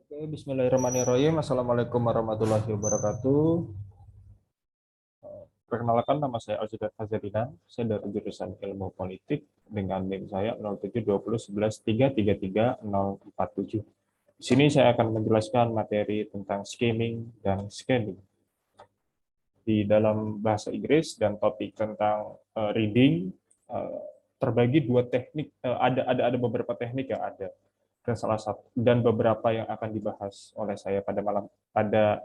Oke, Bismillahirrahmanirrahim. Assalamualaikum warahmatullahi wabarakatuh. Perkenalkan, nama saya Aljudan Fazalinan. Saya dari jurusan Ilmu Politik dengan NIM saya 072011333047. Di sini saya akan menjelaskan materi tentang skimming dan scanning. Di dalam bahasa Inggris dan topik tentang reading terbagi dua teknik. Ada beberapa teknik yang ada, dan salah satu dan beberapa yang akan dibahas oleh saya pada malam pada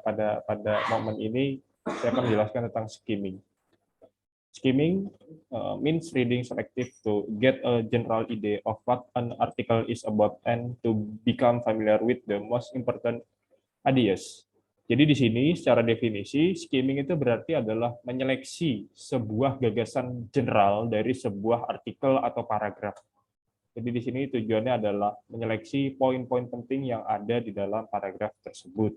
momen ini. Saya akan menjelaskan tentang skimming. Skimming means reading selective to get a general idea of what an article is about and to become familiar with the most important ideas. Jadi di sini secara definisi, skimming itu berarti adalah menyeleksi sebuah gagasan general dari sebuah artikel atau paragraf. Jadi di sini tujuannya adalah menyeleksi poin-poin penting yang ada di dalam paragraf tersebut.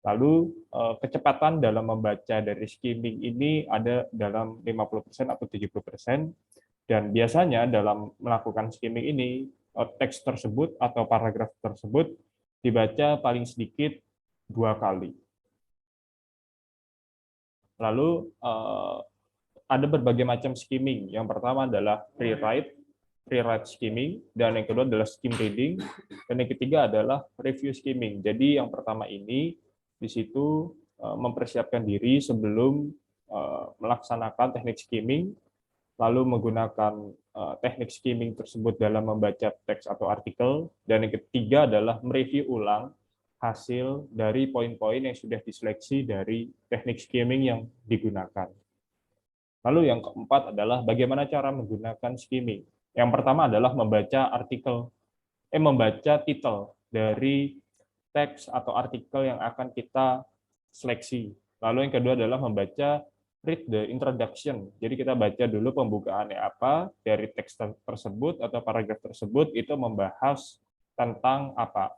Lalu kecepatan dalam membaca dari skimming ini ada dalam 50% atau 70%, dan biasanya dalam melakukan skimming ini teks tersebut atau paragraf tersebut dibaca paling sedikit 2 kali. Lalu ada berbagai macam skimming. Yang pertama adalah rewrite skimming, dan yang kedua adalah skim reading, dan yang ketiga adalah review skimming. Jadi yang pertama ini di situ mempersiapkan diri sebelum melaksanakan teknik skimming, lalu menggunakan teknik skimming tersebut dalam membaca teks atau artikel, dan yang ketiga adalah mereview ulang hasil dari poin-poin yang sudah diseleksi dari teknik skimming yang digunakan. Lalu yang keempat adalah bagaimana cara menggunakan skimming. Yang pertama adalah membaca titel dari teks atau artikel yang akan kita seleksi. Lalu yang kedua adalah membaca read the introduction. Jadi kita baca dulu pembukaannya apa dari teks tersebut atau paragraf tersebut, itu membahas tentang apa.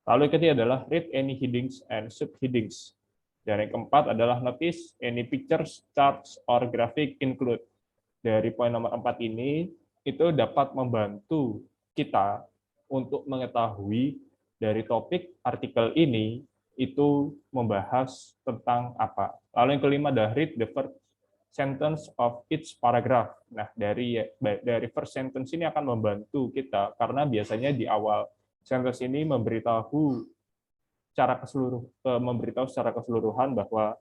Lalu yang ketiga adalah read any headings and subheadings. Dan yang keempat adalah notice any pictures, charts, or graphic include. Dari poin nomor 4 ini, itu dapat membantu kita untuk mengetahui dari topik artikel ini itu membahas tentang apa. Lalu yang kelima adalah read the first sentence of each paragraph. Nah, dari first sentence ini akan membantu kita, karena biasanya di awal sentence ini memberitahu secara keseluruhan bahwa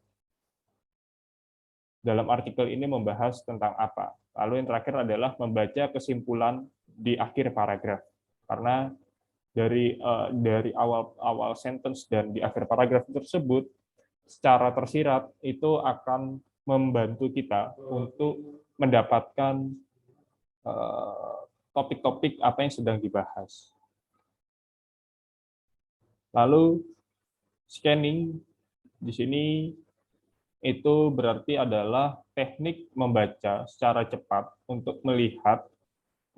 dalam artikel ini membahas tentang apa. Lalu yang terakhir adalah membaca kesimpulan di akhir paragraf. Karena dari awal sentence dan di akhir paragraf tersebut secara tersirat itu akan membantu kita untuk mendapatkan topik-topik apa yang sedang dibahas. Lalu scanning di sini itu berarti adalah teknik membaca secara cepat untuk melihat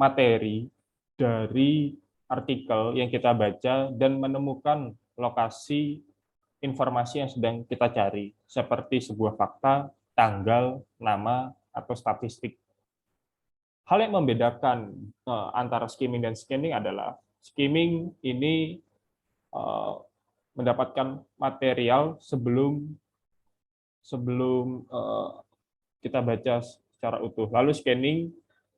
materi dari artikel yang kita baca dan menemukan lokasi informasi yang sedang kita cari, seperti sebuah fakta, tanggal, nama, atau statistik. Hal yang membedakan antara skimming dan scanning adalah skimming ini mendapatkan material sebelum kita baca secara utuh. Lalu scanning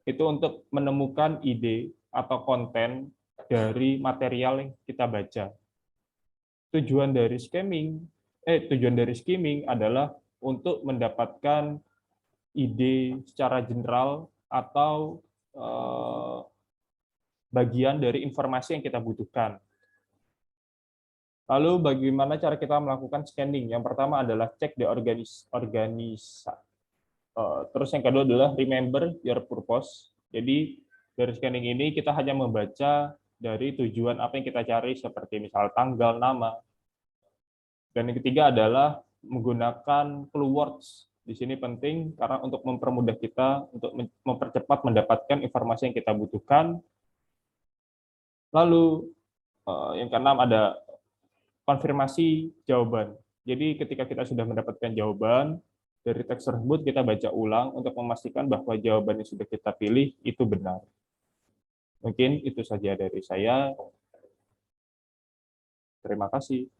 itu untuk menemukan ide atau konten dari material yang kita baca. Tujuan dari skimming adalah untuk mendapatkan ide secara general atau bagian dari informasi yang kita butuhkan. Lalu bagaimana cara kita melakukan scanning? Yang pertama adalah cek the organisasi. Terus yang kedua adalah remember your purpose. Jadi dari scanning ini kita hanya membaca dari tujuan apa yang kita cari, seperti misal tanggal, nama. Dan yang ketiga adalah menggunakan clue words. Di sini penting karena untuk mempermudah kita untuk mempercepat mendapatkan informasi yang kita butuhkan. Lalu yang keenam ada konfirmasi jawaban. Jadi ketika kita sudah mendapatkan jawaban dari teks tersebut, kita baca ulang untuk memastikan bahwa jawaban yang sudah kita pilih itu benar. Mungkin itu saja dari saya. Terima kasih.